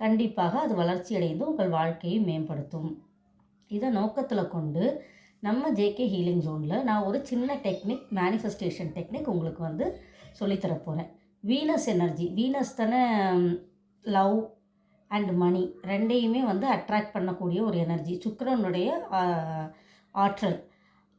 கண்டிப்பாக அது வளர்ச்சி அடைந்து உங்கள் வாழ்க்கையை மேம்படுத்தும். இதை நோக்கத்தில் கொண்டு நம்ம ஜேகே ஹீலிங் ஜோனில் நான் ஒரு சின்ன டெக்னிக், மேனிஃபெஸ்டேஷன் டெக்னிக் உங்களுக்கு வந்து சொல்லித்தரப்போகிறேன். வீனஸ் எனர்ஜி, வீனஸ் தானே லவ் அண்ட் மணி ரெண்டையுமே வந்து அட்ராக்ட் பண்ணக்கூடிய ஒரு எனர்ஜி, சுக்கிரனுடைய ஆற்றல்.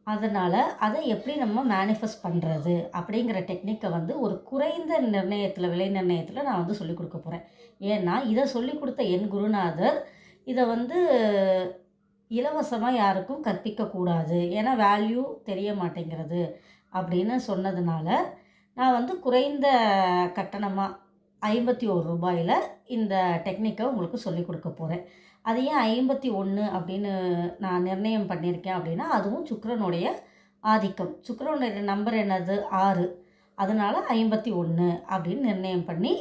அதனால் அதை எப்படி நம்ம மேனிஃபெஸ்ட் பண்ணுறது அப்படிங்கிற டெக்னிக்கை வந்து ஒரு குறைந்த நிர்ணயத்தில், விலை நிர்ணயத்தில் நான் வந்து சொல்லிக் கொடுக்க போகிறேன். ஏன்னா இதை சொல்லிக் கொடுத்த என் குருநாதர் இதை வந்து இலவசமாக யாருக்கும் கற்பிக்கக்கூடாது, ஏன்னா வேல்யூ தெரிய மாட்டேங்கிறது அப்படின்னு சொன்னதுனால நான் வந்து குறைந்த கட்டணமாக ரூ. 51 இந்த டெக்னிக்கை உங்களுக்கு சொல்லிக் கொடுக்க போகிறேன். அது ஏன் 51 அப்படின்னு நான் நிர்ணயம் பண்ணியிருக்கேன் அப்படின்னா, அதுவும் சுக்கிரனுடைய ஆதிக்கம். சுக்கிரனுடைய நம்பர் என்னது? 6. அதனால் 51 அப்படின்னு நிர்ணயம் பண்ணி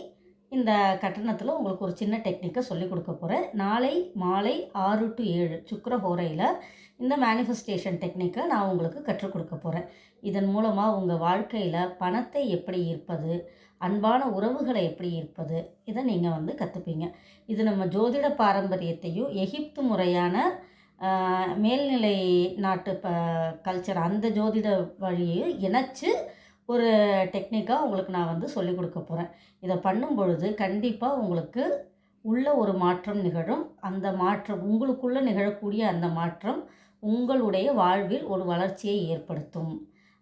இந்த கட்டணத்தில் உங்களுக்கு ஒரு சின்ன டெக்னிக்கை சொல்லிக் கொடுக்க போகிறேன். நாளை மாலை 6 to 7 சுக்கிர ஹோரையில் இந்த மேனிஃபெஸ்டேஷன் டெக்னிக்கை நான் உங்களுக்கு கற்றுக் கொடுக்க போகிறேன். இதன் மூலமாக உங்கள் வாழ்க்கையில் பணத்தை எப்படி ஈர்ப்பது, அன்பான உறவுகளை எப்படி ஈர்ப்பது, இதை நீங்கள் வந்து கற்றுப்பீங்க. இது நம்ம ஜோதிட பாரம்பரியத்தையும் எகிப்து முறையான மேல்நிலை நாட்டு கல்ச்சர் அந்த ஜோதிட வழியையும் இணைச்சு ஒரு டெக்னிக்காக உங்களுக்கு நான் வந்து சொல்லிக் கொடுக்க போகிறேன். இதை பண்ணும் பொழுது கண்டிப்பாக உங்களுக்கு உள்ள ஒரு மாற்றம் நிகழும். அந்த மாற்றம் உங்களுக்குள்ளே நிகழக்கூடிய அந்த மாற்றம் உங்களுடைய வாழ்வில் ஒரு வளர்ச்சியை ஏற்படுத்தும்.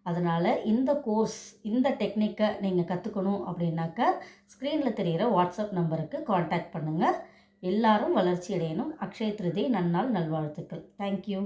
அதனால் இந்த கோர்ஸ், இந்த டெக்னிக்கை நீங்கள் கற்றுக்கணும் அப்படின்னாக்கா ஸ்க்ரீனில் தெரிகிற வாட்ஸ்அப் நம்பருக்கு காண்டாக்ட் பண்ணுங்கள். எல்லாரும் வளர்ச்சி அடையணும். அக்ஷய திருதி நன்னாள் நல்வாழ்த்துக்கள். தேங்க்யூ.